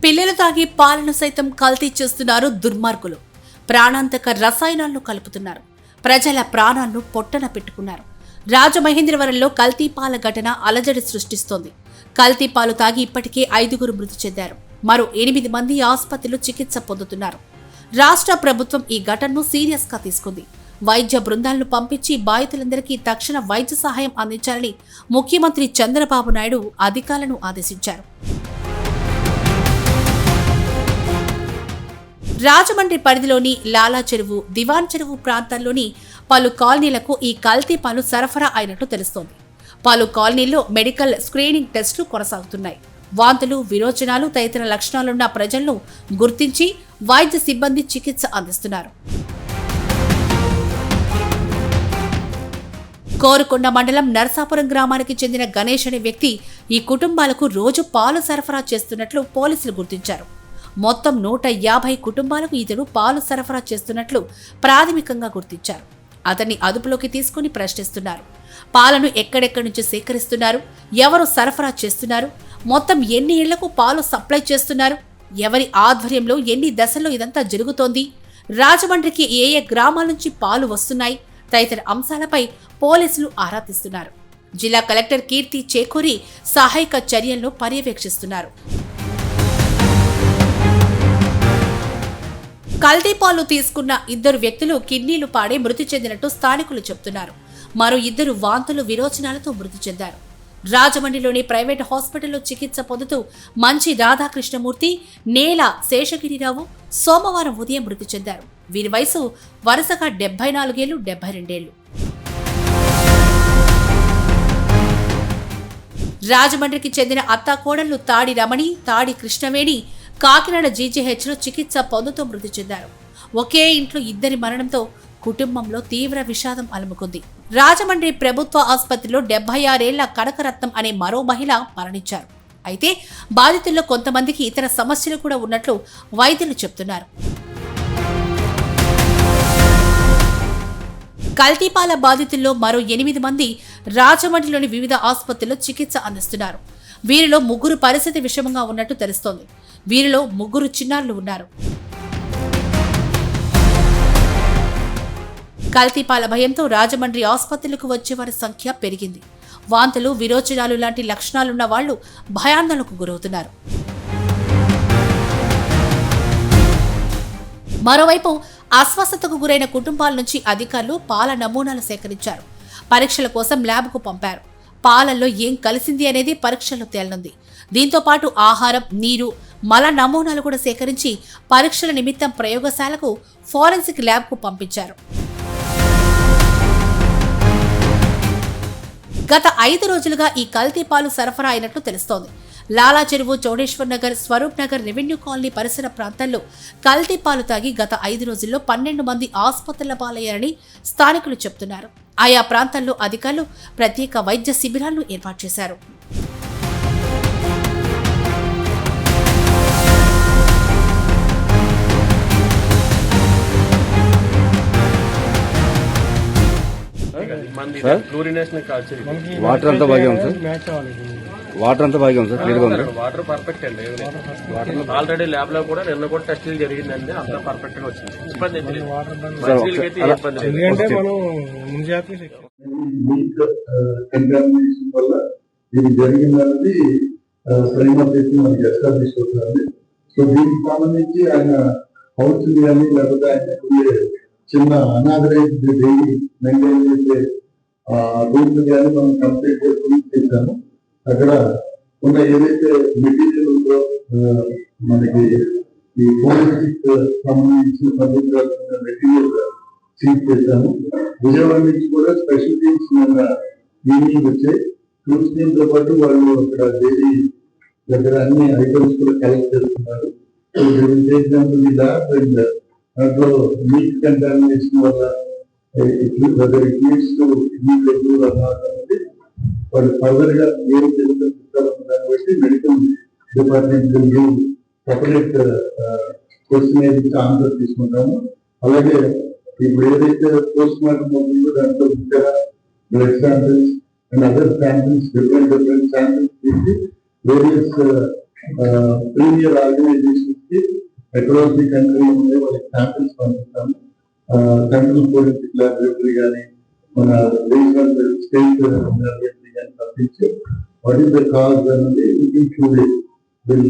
పిల్లలు తాగి పాలను సైతం కల్తీ చేస్తున్నారు దుర్మార్గులు. ప్రాణాంతక రసాయనాలను కలుపుతున్నారు. ప్రజల ప్రాణాలను పొట్టన పెట్టుకున్నారు. రాజమహేంద్రవరంలో కల్తీ పాల ఘటన అలజడి సృష్టిస్తోంది. కల్తీ పాలు తాగి ఇప్పటికే 5 మృతి చెందారు. మరో 8 మంది ఆసుపత్రిలో చికిత్స పొందుతున్నారు. రాష్ట్ర ప్రభుత్వం ఈ ఘటనను సీరియస్ గా తీసుకుంది. వైద్య బృందాలను పంపించి బాధితులందరికీ తక్షణ వైద్య సహాయం అందించాలని ముఖ్యమంత్రి చంద్రబాబు నాయుడు అధికారులను ఆదేశించారు. రాజమండ్రి పరిధిలోని లాలా చెరువు, దివాన్ చెరువు ప్రాంతాల్లోని పలు కాలనీలకు ఈ కల్తీ పాలు సరఫరా అయినట్లు తెలుస్తోంది. పలు కాలనీల్లో మెడికల్ స్క్రీనింగ్ టెస్టులు కొనసాగుతున్నాయి. వాంతులు, విరోచనాలు తదితర లక్షణాలున్న ప్రజలను గుర్తించి వైద్య సిబ్బంది చికిత్స అందిస్తున్నారు. కోరుకొండ మండలం నర్సాపురం గ్రామానికి చెందిన గణేష్ అనే వ్యక్తి ఈ కుటుంబాలకు రోజు పాలు సరఫరా చేస్తున్నట్లు పోలీసులు గుర్తించారు. మొత్తం 150 కుటుంబాలకు ఇతడు పాలు సరఫరా చేస్తున్నట్లు ప్రాథమికంగా గుర్తించారు. అతన్ని అదుపులోకి తీసుకుని ప్రశ్నిస్తున్నారు. పాలను ఎక్కడెక్కడి నుంచి సేకరిస్తున్నారు, ఎవరు సరఫరా చేస్తున్నారు, మొత్తం ఎన్ని ఇళ్లకు పాలు సప్లై చేస్తున్నారు, ఎవరి ఆధ్వర్యంలో ఎన్ని దశల్లో ఇదంతా జరుగుతోంది, రాజమండ్రికి ఏ ఏ గ్రామాల నుంచి పాలు వస్తున్నాయి తదితర అంశాలపై పోలీసులు ఆరా తీస్తున్నారు. జిల్లా కలెక్టర్ కీర్తి చేకూరి సహాయక చర్యలను పర్యవేక్షిస్తున్నారు. కల్తీ పాలు తీసుకున్న 2 వ్యక్తులు కిడ్నీలు పాడే మృతి చెందినట్టు స్థానికులు చెబుతున్నారు. మరో 2 వాంతులు, విరోచనాలతో మృతి చెందారు. రాజమండ్రిలోని ప్రైవేట్ హాస్పిటల్లో చికిత్స పొందుతూ మంచి రాధాకృష్ణమూర్తి, నేల శేషగిరిరావు సోమవారం ఉదయం మృతి చెందారు. వీరి వయసు వరుసగా 74 ఏళ్లు, 72 ఏళ్లు. రాజమండ్రికి చెందిన అత్తాకోడళ్లు తాడి రమణి, తాడి కృష్ణవేణి కాకినాడ జీజీహెచ్లో చికిత్స పొందుతూ మృతి చెందారు. ఒకే ఇంట్లో 2 మరణంతో కుటుంబంలో తీవ్ర విషాదం అలుముకుంది. రాజమండ్రి ప్రభుత్వ ఆసుపత్రిలో 76 ఏళ్ల కనకరత్నం అనే మరో మహిళ మరణించారు. అయితే బాధితుల్లో కొంతమందికి ఇతర సమస్యలు కూడా ఉన్నట్లు వైద్యులు చెబుతున్నారు. కల్తీపాల బాధితుల్లో మరో 8 మంది రాజమండ్రిలోని వివిధ ఆసుపత్రుల్లో చికిత్స అందిస్తున్నారు. వీరిలో 3 పరిస్థితి విషమంగా ఉన్నట్టు తెలుస్తోంది. వీరిలో 3 చిన్నారులు ఉన్నారు. కల్తీపాల భయంతో రాజమండ్రి ఆసుపత్రులకు వచ్చేవారి సంఖ్య పెరిగింది. వాంతులు, విరోచనాలు లాంటి లక్షణాలున్న వాళ్లు భయాందోళనకు గురవుతున్నారు. మరోవైపు అస్వస్థతకు గురైన కుటుంబాల నుంచి అధికారులు పాల నమూనాలు సేకరించారు. పరీక్షల కోసం ల్యాబ్కు పంపారు. పాలల్లో ఏం కలిసింది అనేది పరీక్షల్లో తేలనుంది. దీంతో పాటు ఆహారం, నీరు, మల నమూనాలు కూడా సేకరించి పరీక్షల నిమిత్తం ప్రయోగశాలకు, ఫోరెన్సిక్ ల్యాబ్కు పంపించారు. గత 5 రోజులుగా ఈ కల్తీ పాలు సరఫరా అయినట్లు తెలుస్తోంది. లాలా చెరువు, చౌడేశ్వర్ నగర్, స్వరూప్ నగర్, రెవెన్యూ కాలనీ పరిసర ప్రాంతాల్లో కల్తీ పాలు తాగి గత 5 రోజుల్లో 12 మంది ఆసుపత్రుల పాలయ్యారని స్థానికులు చెబుతున్నారు. ఆయా ప్రాంతాల్లో అధికారులు ప్రత్యేక వైద్య శిబిరాలను ఏర్పాటు చేశారు. వాటర్ అంతా బాగా ఉంది సార్. వాటర్ అంతా బాగా ఉంది సార్. క్లియర్ గా ఉంది. వాటర్ పర్ఫెక్ట్ అండి. ఆల్రెడీ ల్యాబ్ లో కూడా నిన్న కూడా టెస్టులు జరిగిందండి. అంతా పర్ఫెక్ట్ గా వచ్చింది. ఇబ్బంది వల్ల ఇది జరిగిందన్నది మనకి ఎస్టాబ్లిష్ అవుతుంది. సో దీనికి సంబంధించి ఆయన హౌస్ కానీ లేకపోతే ఆయన చిన్న అనాథరైజ్డ్ డైలీ మెయింటైన్ చేసే రూమ్స్ కానీ మనం కంప్లీట్ చేసుకుని చేశాము. అక్కడ ఉన్న ఏదైతే మెటీరియల్ ఉందో మనకి ఈ ఫోరెన్సిక్ సంబంధించిన పద్ధతులు మెటీరియల్ సీజ్ చేశాము. విజయవాడ నుంచి కూడా స్పెషల్ టీమ్స్ ఈవినింగ్ వచ్చాయి. టూర్స్ టీమ్ తో పాటు వాళ్ళు అక్కడ డైలీ దగ్గర అన్ని ఐటమ్స్ కూడా కలెక్ట్ చేస్తున్నారు. ఎగ్జాంపుల్ ఈ ల్యాబ్ అండ్ దాంట్లో మీట్ కంటామినేషన్ వల్ల వాళ్ళు ఫర్దర్ గా ఏం తెలుస్తారు దాన్ని బట్టి medical department separate question answer తీసుకుంటాము. అలాగే ఇప్పుడు ఏదైతే పోస్ట్ మార్టం అవుతుందో దాంట్లో blood samples and other samples different samples తీసి వేరియస్ ప్రీమియర్ ఆర్గనైజేషన్స్ కి అక్రాస్ ది కంట్రీ ఉండే వాళ్ళకి శాంపిల్స్ పంపిస్తాము. సెంట్రల్ ఫోరెన్సిక్ ల్యాబొరేటరీ కానీ మన రీజనల్ స్టేట్ ల్యాబొరేటరీ కానీ పంపించి వాట్ ఈస్ ద కాజ్ అనేది within 2 days will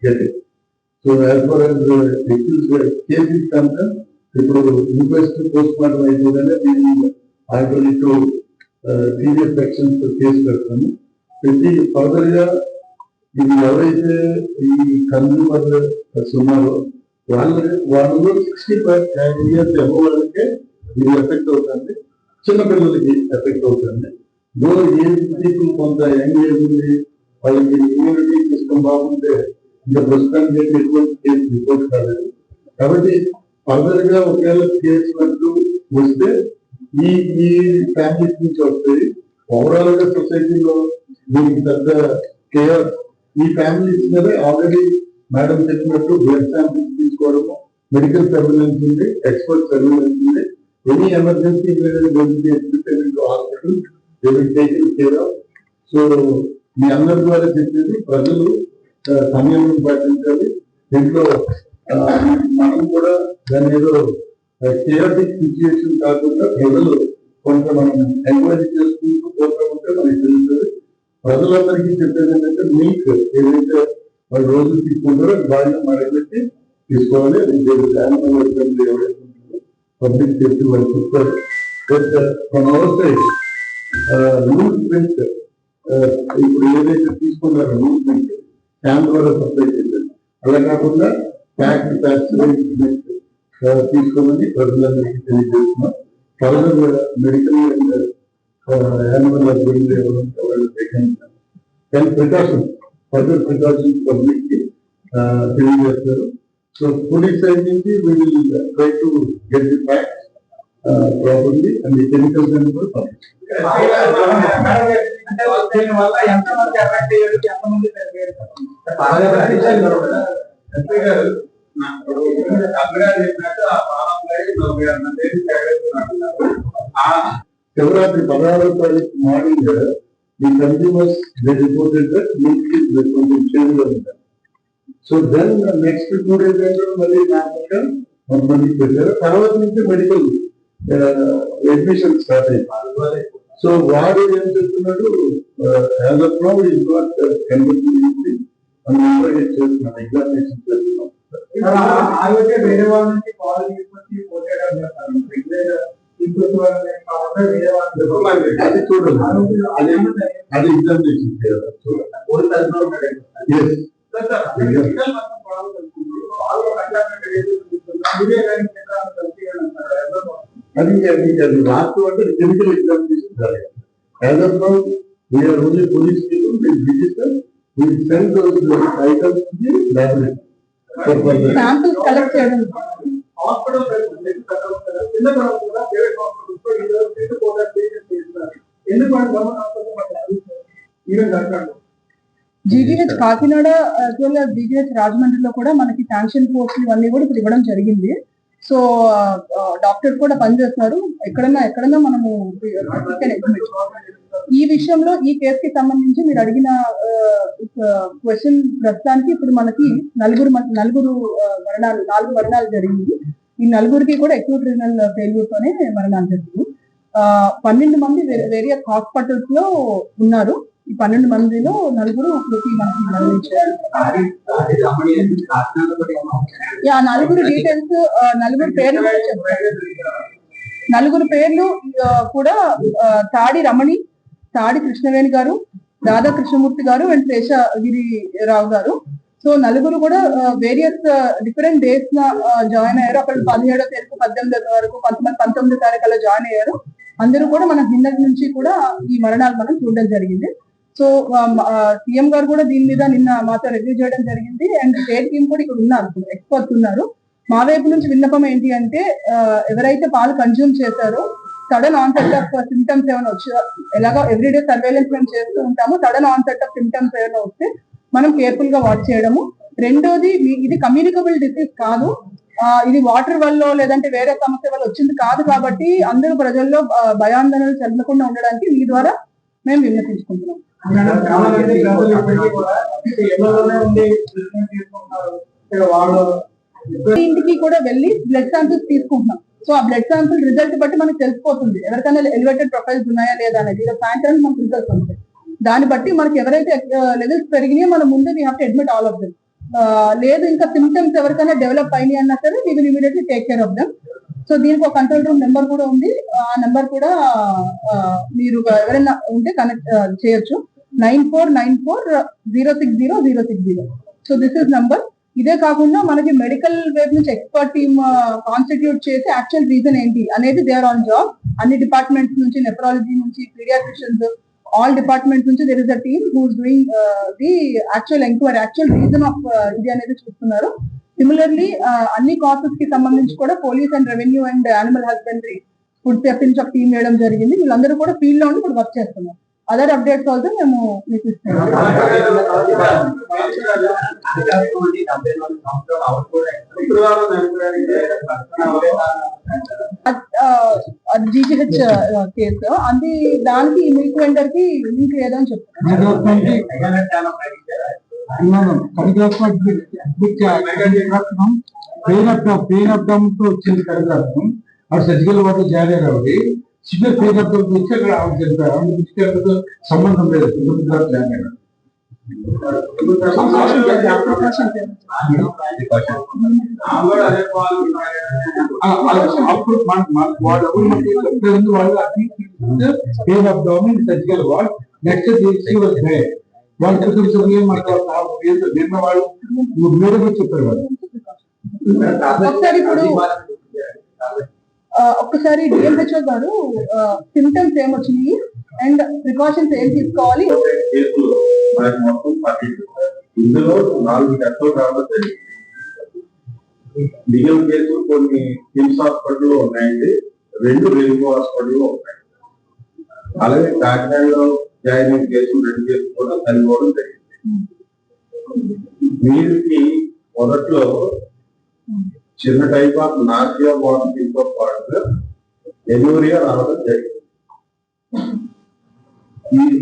get it. So as far as case is concern, ఇప్పుడు ఇన్క్వెస్ట్ పోస్ట్ మార్టం అయిపోగానే దీన్ని ఆల్టర్నేటివ్ సీరియస్ సెక్షన్స్ కేసు పెడతాము. పెట్టి ఫర్దర్ గా ఇది ఎవరైతే ఈ కన్స్యూమర్ ఉన్నారో వాళ్ళలో 60 years అబవ్ వాళ్ళకే ఇది ఎఫెక్ట్ అవుతుంది, చిన్నపిల్లలకి ఎఫెక్ట్ అవుతుంది. ఏజ్ పీపుల్ కొంత యంగ్ ఏజ్ ఉంది, వాళ్ళకి ఇమ్యూనిటీ సిస్టమ్ బాగుంటే ఇంకా ప్రస్తుతానికి ఎటువంటి కేసు రిపోర్ట్ కాలేదు. కాబట్టి ఫర్దర్ గా ఒకవేళ కేసు అంటూ వస్తే ఈ ఫ్యామిలీస్ నుంచి వస్తాయి. ఓవరాల్ గా సొసైటీలో దీనికి పెద్ద కేర్ ఈ ఫ్యామిలీస్ మీద ఆల్రెడీ మేడం చెప్పినట్టు బ్లడ్ శాంపిల్స్ తీసుకోవడము, మెడికల్ సర్వేలెన్స్ ఉంది, ఎక్స్పర్ట్ సర్వేలెన్స్ ఉంది. Any emergency hospital taking care of. So మీ అందరి ద్వారా చెప్పేది ప్రజలు సమయం పాటించాలి. దీంట్లో మనం కూడా దాని ఏదో కేయాటిక్ సిచ్యుయేషన్ కాకుండా ప్రజలు కొంత మనం ఎంక్వైరీ చేసుకుంటూ పోతా ఉంటే మనకి తెలుస్తుంది. ప్రజలందరికీ చెప్పేది ఏంటంటే మిల్క్ ఏదైతే వాళ్ళు రోజు తీసుకుంటారో బాగా మరగబెట్టి తీసుకోవాలి. అది యానిమల్ హస్బెండరీ ఎవరైతే ఉంటుందో పబ్లిక్ సేఫ్టీ వాళ్ళు చెప్తారు. బట్ మన అవసరం రూల్స్ ప్రింట్ ఇప్పుడు ఏదైతే తీసుకున్నారో రూల్స్ ప్రింట్ క్యాన్ ద్వారా సప్లై చేశారు. అలా కాకుండా ప్యాక్డ్ తీసుకోమని ప్రజలందరికీ తెలియజేస్తున్నాం. ఫర్దర్ మెడికల్ యానిమల్ హస్బెండరీ ఎవరంటే వాళ్ళు health precautions further precautions public కి తెలియజేస్తారు. సో పోలీస్ సైడ్ నుంచి we will try to get the facts properly and the chemicals అని కూడా పంపిస్తాం. శివరాత్రి 16వ తారీఖు మార్నింగ్ ఈ consumers they reported that milk is కొంచెం చేంజ్ ఉంటారు. సో దెన్ నెక్స్ట్ 2 days మళ్ళీ నార్మల్గా కొంతమంది పెట్టారు. తర్వాత నుంచి మెడికల్ అడ్మిషన్ స్టార్ట్ అయింది. సో వాడు ఏం చెప్తున్నాడు, as of now is not converting మనం ఇంటర్గేట్ చేస్తున్నాం, ఎగ్జామినేషన్ చేస్తున్నాం. వేరే వాళ్ళ నుంచి కాల్ తీసుకొచ్చి పోతేయడం చేస్తారు. అది చూడండి, అది ఎగ్జామినేషన్ చేయాలి. అది లాస్ట్ అంటే కెమికల్ ఎగ్జామినేషన్ జరగాలి. As of now we are only police people will register, will send those items to the laboratory. Samples collect చేయడం హాస్పిటల్ చిన్న కూడా private hospital GGH Kakinada GGH రాజమండ్రిలో కూడా మనకి శాంక్షన్ పోస్టులు ఇవన్నీ కూడా ఇప్పుడు ఇవ్వడం జరిగింది. సో డాక్టర్స్ కూడా పనిచేస్తున్నారు. ఎక్కడన్నా మనము ఈ విషయంలో ఈ కేసుకి సంబంధించి మీరు అడిగిన క్వశ్చన్ ప్రస్తుతానికి ఇప్పుడు మనకి 4 మరణాలు జరిగింది. ఈ 4 కూడా అక్యూట్ రీనల్ ఫెయిల్యూర్ తోనే మరణాలు జరిగింది. 12 మంది వేరియస్ హాస్పిటల్స్ లో ఉన్నారు. ఈ 12 మందిలో 4 మనకి మరణించారు. 4 డీటెయిల్స్ 4 పేర్లు కూడా చెప్తారు. 4 పేర్లు కూడా తాడి రమణి, తాడి కృష్ణవేణి గారు, దాదా కృష్ణమూర్తి గారు అండ్ శేషగిరిరావు గారు. సో 4 కూడా వేరియస్ డిఫరెంట్ డేట్స్ జాయిన్ అయ్యారు. అక్కడ 17వ తారీఖు 18వ వరకు, 19వ తారీఖు అలా జాయిన్ అయ్యారు. అందరూ కూడా మన కిందటి నుంచి కూడా ఈ మరణాలు మనం చూడడం జరిగింది. సో సీఎం గారు కూడా దీని మీద నిన్న మాతో రివ్యూ చేయడం జరిగింది. అండ్ స్టేట్ టీమ్ కూడా ఇక్కడ ఉన్నారు, ఎక్స్పర్ట్స్ ఉన్నారు. మా వైపు నుంచి విన్నపం ఏంటి అంటే, ఎవరైతే పాలు కన్జ్యూమ్ చేశారో సడన్ ఆన్సెట్ ఆఫ్ సిమ్టమ్స్ ఏమైనా వచ్చి, ఎలాగో ఎవ్రీడే సర్వేలెన్స్ మేము చేస్తూ ఉంటాము, సడన్ ఆన్సెట్ ఆఫ్ సిమ్టమ్స్ ఏమైనా వస్తే మనం కేర్ఫుల్ గా వాచ్ చేయడము. రెండోది, ఇది కమ్యూనికబుల్ డిసీజ్ కాదు, ఇది వాటర్ వల్ల లేదంటే వేరే సమస్య వల్ల వచ్చింది కాదు. కాబట్టి అందరూ ప్రజల్లో భయాందోళనలు చెందకుండా ఉండడానికి మీ ద్వారా మేము విన్నపించుకుంటున్నాం. చాలా మంది ప్రజలు ఇప్పటికీ కూడా ఇళ్లలోనే ఉండి ట్రీట్మెంట్ తీసుకుంటున్నారు. వాళ్ళు ఇంటికి కూడా వెళ్ళి బ్లడ్ శాంపిల్స్ తీసుకుంటున్నాం. సో ఆ బ్లడ్ శాంపిల్ రిజల్ట్ బట్టి మనకు తెలిసిపోతుంది ఎవరికైనా ఎలివేటెడ్ ప్రొఫైల్స్ ఉన్నాయా లేదా అనేది. ఇలా సాయంత్రం మనకు రిజల్ట్స్ ఉంటాయి. దాన్ని బట్టి మనకి ఎవరైతే లెవెల్స్ పెరిగినాయో మనం ముందే we have to admit all of them. లేదు ఇంకా సిమ్టమ్స్ ఎవరికైనా డెవలప్ అయినాయి అన్నా సరే we will immediately take care of them. So దీనికి ఒక కంట్రోల్ రూమ్ నెంబర్ కూడా ఉంది. ఆ నెంబర్ కూడా మీరు ఎవరైనా ఉంటే కనెక్ట్ చేయొచ్చు. 9494060060. So this is number. ఇదే కాకుండా మనకి మెడికల్ వైపు నుంచి ఎక్స్పర్ట్ టీమ్ కాన్స్టిట్యూట్ చేసి యాక్చువల్ రీజన్ ఏంటి అనేది దే ఆర్ ఆన్ జాబ్. అన్ని డిపార్ట్మెంట్స్ నుంచి, నెఫ్రాలజీ నుంచి, పీడియాట్రిషియన్స్, ఆల్ డిపార్ట్మెంట్స్ నుంచి there is a team who is doing the actual enquiry, actual reason of ఇది అనేది చూస్తున్నారు. సిమిలర్లీ అన్ని కాసెస్ కి సంబంధించి కూడా police and revenue and animal husbandry, food safety నుంచి ఒక టీం వేయడం జరిగింది. వీళ్ళందరూ కూడా ఫీల్డ్ లో ఉండి ఇప్పుడు వర్క్ చేస్తున్నారు. అదర్ అప్డేట్స్ ఆల్సో మేము మీకు ఇస్తాము. అది జీజీహెచ్ కేసు. అది దానికి మిల్క్ వెండర్ కి లింక్ లేదని చెప్తున్నారు. వచ్చింది కడగారు సర్జికల్ వాటర్ జాయిన్ అయ్యి సివియర్ పెయిన్ వచ్చి అక్కడ ఆవిడ చెప్పారు. సంబంధం లేదు. జాయిన్ అయ్యారు. అప్పుడు వాళ్ళు pain of down surgical ward. Next వాళ్ళు వాళ్ళు మీరు చెప్పారు. వాళ్ళు ఒక్కసారి డిఎంహెచ్ఓ గారు సిమ్టమ్స్ ఏమొచ్చినాయి అండ్ ప్రికాషన్స్ ఏం తీసుకోవాలి. ఇందులో 4 టెస్టులు రావడం జరిగింది. లీగల్ కేసులు కొన్ని కిమ్స్ హాస్పిటల్లో ఉన్నాయండి, 2 రెయిన్బో హాస్పిటల్లో ఉన్నాయి. అలాగే కాకినాడలో జాయిన్ అయిన కేసులు 2 కేసులు కూడా చనిపోవడం జరిగింది. వీరికి మొదట్లో చిన్న టైప్ ఆఫ్ నాసియా వామిటింగ్ తో పాటు ఎనూరియా రావడం జరిగింది.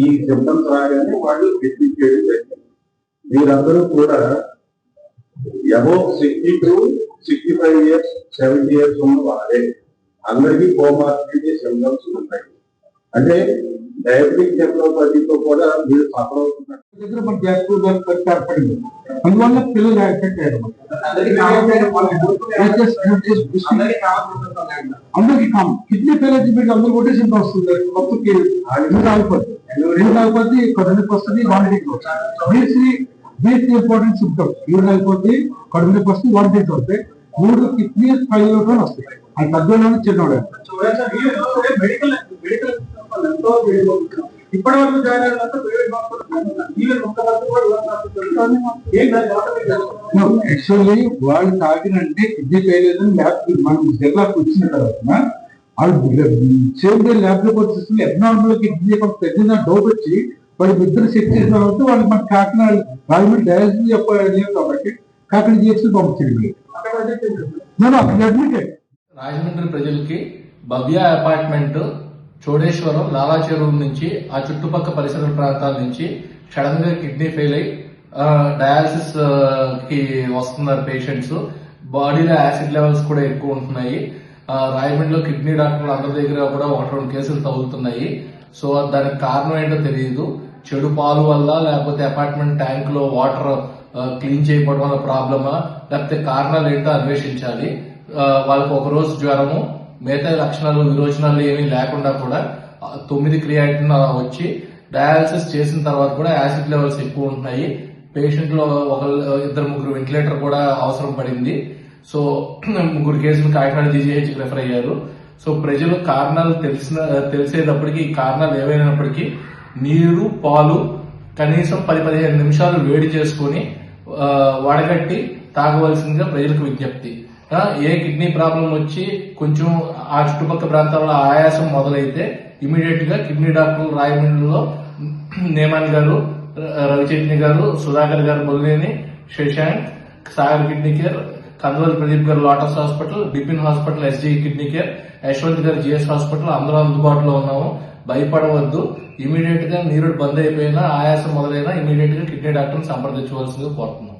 ఈ సిమ్టమ్స్ రాగానే వాళ్ళు అడ్మిట్ చేయడం జరిగింది. వీరందరూ కూడా అబౌవ్ 60 to 65 years 70 years ఉన్న వారే. అందరికీ కోమార్బిడిటీ సిమ్టమ్స్ ఉంటాయి. అంటే డయాబెటిక్ న్యూరోపతితో కూడా మీరు సఫర్ అవుతున్నారు. అందువల్ల పిల్లలు ఎఫెక్ట్ అయ్యారు. అందరికి కామన్ కిడ్నీ ఫెయిల్ అందరూ ఒకటే సింటమ్ వస్తుంది. మొత్తం అయిపోతే కడుపుకి వస్తుంది, వామిటింగ్ వస్తుంది. ఇంపార్టెంట్ సిమ్టమ్స్ యూరిన్ అయిపోతే కడుపుకి వస్తుంది, వామిటింగ్ వస్తాయి. 3 కిడ్నీ ఫెయిల్ వస్తాయి. అది పెద్దవాళ్ళు చిన్నవాడు. ఇప్పటి వరకు యాక్చువల్లీ వాళ్ళు తాగినంటే కిడ్నీ ఫెయిల్ ల్యాబ్ మనం జిల్లాకు వచ్చిన తర్వాత వాళ్ళు సేమ్ డే ల్యాబ్ రిపోర్ట్ తీసుకుని ఎబ్నార్మల్ కిడ్నీ పెద్ద డౌట్ వచ్చి వాళ్ళు ఇద్దరు చెక్ చేసిన తర్వాత వాళ్ళు మన కాకినాడ రాజమండ్రి డయాలసిస్ చెప్పలేదు కాబట్టి కాకినాడ చేసి పంపించండి. అక్కడ అడ్మిటెడ్. రాజమండ్రి ప్రజలకి భవ్య అపార్ట్మెంట్ చోడేశ్వరం లాలా చెరువు నుంచి ఆ చుట్టుపక్కల పరిసర ప్రాంతాల నుంచి సడన్ గా కిడ్నీ ఫెయిల్ అయి డయాలసిస్ కి వస్తున్నారు పేషెంట్స్. బాడీలో యాసిడ్ లెవెల్స్ కూడా ఎక్కువ ఉంటున్నాయి. రాయమండ్రిలో కిడ్నీ డాక్టర్లు అందరి దగ్గర కూడా 1-2 కేసులు తగులుతున్నాయి. సో దానికి కారణం ఏంటో తెలియదు. చెడు పాలు వల్ల, లేకపోతే అపార్ట్మెంట్ ట్యాంక్ లో వాటర్ క్లీన్ చేయకపోవడం వల్ల ప్రాబ్లమా, లేకపోతే కారణాలు ఏంటో అన్వేషించాలి. వాళ్ళకి ఒక రోజు జ్వరము, మిగతా లక్షణాలు విరోచనాలు ఏమీ లేకుండా కూడా 9 క్రియాటిన్ అలా వచ్చి డయాలసిస్ చేసిన తర్వాత కూడా యాసిడ్ లెవెల్స్ ఎక్కువ ఉంటున్నాయి. పేషెంట్ లో 2-3 వెంటిలేటర్ కూడా అవసరం పడింది. సో 3 కేసులు కాకినాడ జీజీహెచ్ కి రెఫర్ అయ్యారు. సో ప్రజలు కారణాలు తెలిసేటప్పటికి ఈ కారణాలు ఏవైనప్పటికీ నీరు, పాలు కనీసం 10-15 నిమిషాలు వేడి చేసుకుని వడగట్టి తాగవలసిందిగా ప్రజలకు విజ్ఞప్తి. ఏ కిడ్నీ ప్రాబ్లం వచ్చి కొంచెం ఆ చుట్టుపక్కల ప్రాంతాల్లో ఆయాసం మొదలైతే ఇమీడియట్ గా కిడ్నీ డాక్టర్లు రాయమండ్రిలో నేమాని గారు, రవిచైతన్య గారు, సుధాకర్ గారు, బొల్లేని, శశాంక్, సాగర్ కిడ్నీ కేర్, కందువల్ ప్రదీప్ గారు lotus hospital, Bipin hospital, SG kidney care, Yashwant గారు జిఎస్ హాస్పిటల్ అందరూ అందుబాటులో ఉన్నాము. భయపడవద్దు. ఇమీడియట్ గా నీరు బంద్ అయిపోయినా, ఆయాసం మొదలైనా ఇమీడియట్ గా కిడ్నీ డాక్టర్ని సంప్రదించవలసిందిగా కోరుతున్నాం.